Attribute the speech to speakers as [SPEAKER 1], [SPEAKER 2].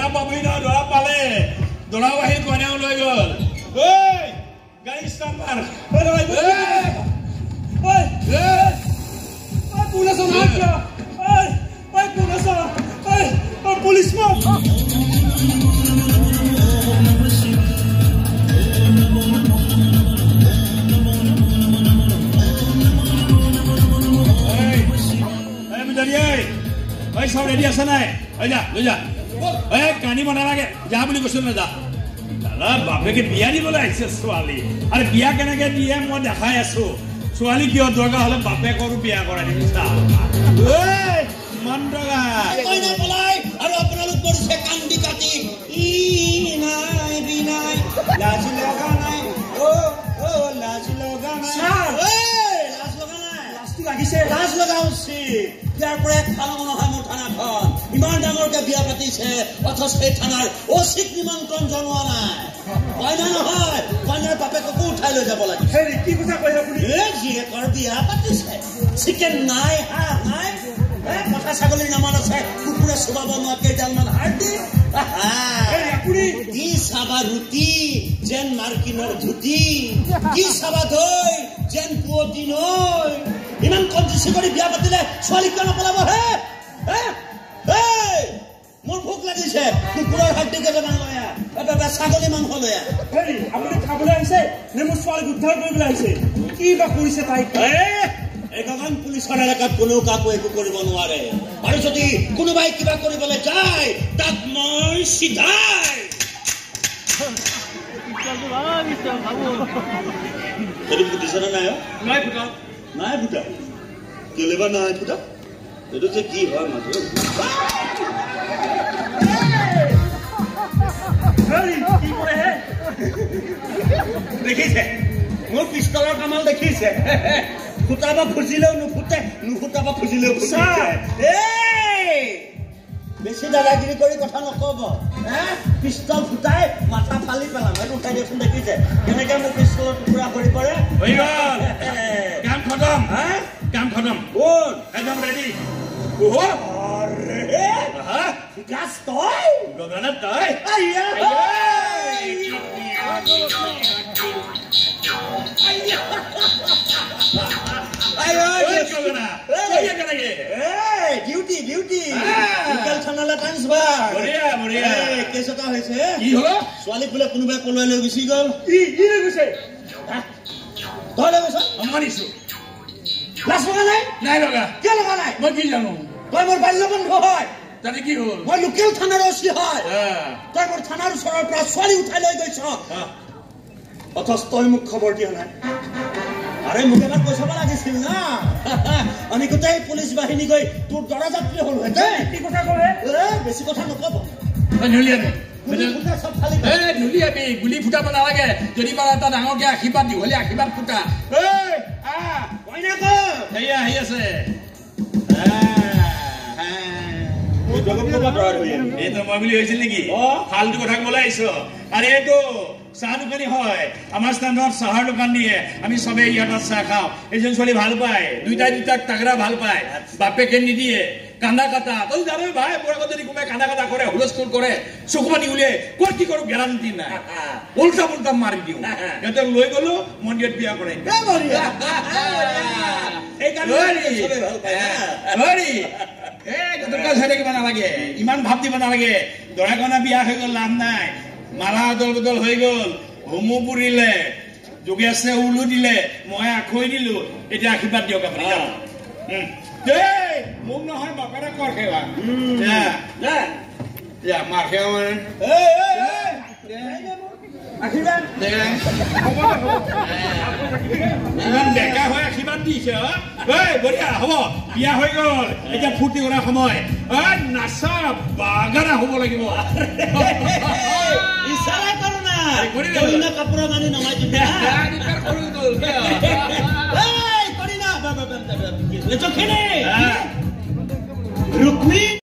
[SPEAKER 1] ধৰা পাবি ন ধৰা পালে দৰাও আহি কইনাও লৈ গ'ল ঐ গাড়ী ষ্টাৰ্ট মাৰ
[SPEAKER 2] কোন আছ না কিয় কোন আছ পুলিচ মাৰ
[SPEAKER 1] ঐ সব ৰেডি আছে নাই ঐ যা লৈ যা ঐ কানিব নালাগে যা বুলি কৈছো না যা দাদা বাপেকে বিয়া দিবলৈ আহিছে ছোৱালী আৰু বিয়া কেনেকে দিয়ে মই দেখাই আছো ছোৱালী কিয় দৰকাৰ হলে বাপেকৰো বিয়া কৰাই দিম চা ঐ মন্দগা
[SPEAKER 3] কইনা পলাই আৰু আপোনালোক কৰিছে কান্দি কাটি ই নাই বিনাই লাজ লগা নাই ও লাজ লগা নাই লাজ লগা নাই
[SPEAKER 2] লাজটো লাগিছে
[SPEAKER 3] লাজ লগা উচিত ইয়াৰ পৰা এক ফালৰ নহয় মোৰ থানাখন ইমান ডাঙৰকে বিয়া পাতিছে অথচ সেই থানাৰ অচিক নিমন্ত্ৰণ জনোৱা নাই কইনা নহয় কইনাৰ বাপেককো উঠাই লৈ যাব লাগে
[SPEAKER 2] হেৰি কি কথা কৈ আপুনি
[SPEAKER 3] জীয়েকৰ বিয়া পাতিছে চিকেন নাই হাঁহ নাই কথা ছাগলীৰ নামত আছে কুকুৰে চুবাব নোৱা কেইডালমান হাৰ্ডি কি চাবা ৰুটি যেন মাৰ্কিনৰ ধুতি কি চাবা দৈ যেন পুৱতি নৈ ইমান কঞ্জুচি কৰি বিয়া পাতিলে ছোৱালী কিয় নপলাব হে মোৰ ভোক লাগিছে কুকুৰৰ হাৰ্ডি কেইটামান লৈ আহ ছাগলী মাংস লৈ আহ
[SPEAKER 2] হেৰি আপুনি খাবলৈ আহিছে নে মোৰ ছোৱালীক উদ্ধাৰ কৰিবলৈ আহিছে কি বা কৰিছে তাইক
[SPEAKER 3] এইখন পুলিচৰ এলেকাত কোনেও কাকো একো কৰিব নোৱাৰে আৰু যদি কোনোবাই কিবা কৰিবলৈ যায় তাক মই চিধাই ফুটিছেনে নাই
[SPEAKER 1] নাই ফুটা
[SPEAKER 3] নাই ফুটা কেলে বা নাই ফুটা এইটো যে কি হয় মাজু দেখিছে মোৰ পিষ্টলৰ কামাল দেখিছে ফুটাব খুজিলেও নুফুটে নুফুটাব খুজিলেও বেছি দাদাগিৰি কৰি কথা নকব পিষ্টল ফুটাই মাথা ফালি পেলাম সেইটো উঠাই দিয়কচোন দেখিছে কেনেকে মোৰ পিষ্টলৰ টুকুৰা কৰি পৰে
[SPEAKER 1] কাম খতম কাম খতম
[SPEAKER 3] কোন
[SPEAKER 1] একদম ৰেডি
[SPEAKER 3] বিকাশ তই
[SPEAKER 1] গগনত তই
[SPEAKER 3] ডিউটি ডিউটি লোকেল থানালৈ ট্ৰান্সফাৰ কেছ এটা হৈছে ছোৱালী বোলে কোনোবাই পলুৱাই লৈ গুচি গ'ল
[SPEAKER 2] কি লৈ গৈছে
[SPEAKER 3] তই লৈ গৈছ
[SPEAKER 1] মানিছো
[SPEAKER 3] লাজ লগা নাই
[SPEAKER 1] নাই লগা
[SPEAKER 3] কিয় লগা নাই
[SPEAKER 1] মই কি জানো
[SPEAKER 3] তই মোৰ বাল্যবন্ধু হয়
[SPEAKER 1] তাতে কি হ'ল
[SPEAKER 3] মই লোকেল থানাৰ অচি হয় তই মোৰ থানাৰ ওচৰৰ পৰা ছোৱালী উঠাই লৈ গৈছ অথচ তই মোক খবৰ দিয়া নাই আৰে মোক এবাৰ কৈ চাব লাগিছিল না আমি গোটেই পুলিচ বাহিনী গৈ তোৰ দৰাযাত্ৰী হলো
[SPEAKER 2] কি কথা ক'লে
[SPEAKER 3] বেছি কথা নকব
[SPEAKER 1] গুলি ফুটাব নালাগে যদি পাৰা এটা ডাঙৰকে আশীৰ্বাদ দীঘলীয়া আশীৰ্বাদ ফুটা সেয়া আহি আছে এইটো মই বুলি হৈছিল নেকি ফালতু কথা কবলৈ আহিছো আৰে এইটো চাহ দোকানী হয় আমাৰ স্থানত চাহৰ দোকান দিয়ে আমি চবেই ইয়াত চাহ খাওঁ এইজন ছোৱালী ভাল পায় দুইটাই দুটাক তাগৰা ভাল পায় বাপেকে নিদিয়ে কান্দা কাটা তই জানো ভাই মোৰ আগত যদি কোনোবাই কান্দা কাটা কৰে হুলস্থুল কৰে চকু পানী উলিয়াই ক'ত কি কৰো গেৰাণ্টি নাই উল্টা পুল্টা মাৰি দিওঁ সিহঁতক লৈ গলো মন্দিৰত বিয়া কৰে নালাগে ইমান ভাৱ দিব নালাগে দৰা কইনা বিয়া হৈ গ'ল লাভ নাই মালা অদল বদল হৈ গ'ল হোমো পুৰিলে যোগে আছে উলু দিলে মই আখৈ দিলো এতিয়া আশীৰ্বাদ দিয়ক আপুনি মোক নহয় বাপেৰে কৰ সেৱা মাৰ সেৱা ইমান বেকা হৈ আশীৰ্বাদ দিছে বঢ়িয়া হ'ব বিয়া হৈ গ'ল এতিয়া ফূৰ্তি কৰা সময় নাচা বাগানা হ'ব লাগিব
[SPEAKER 3] কাপোৰৰ মানি নমাই দিবি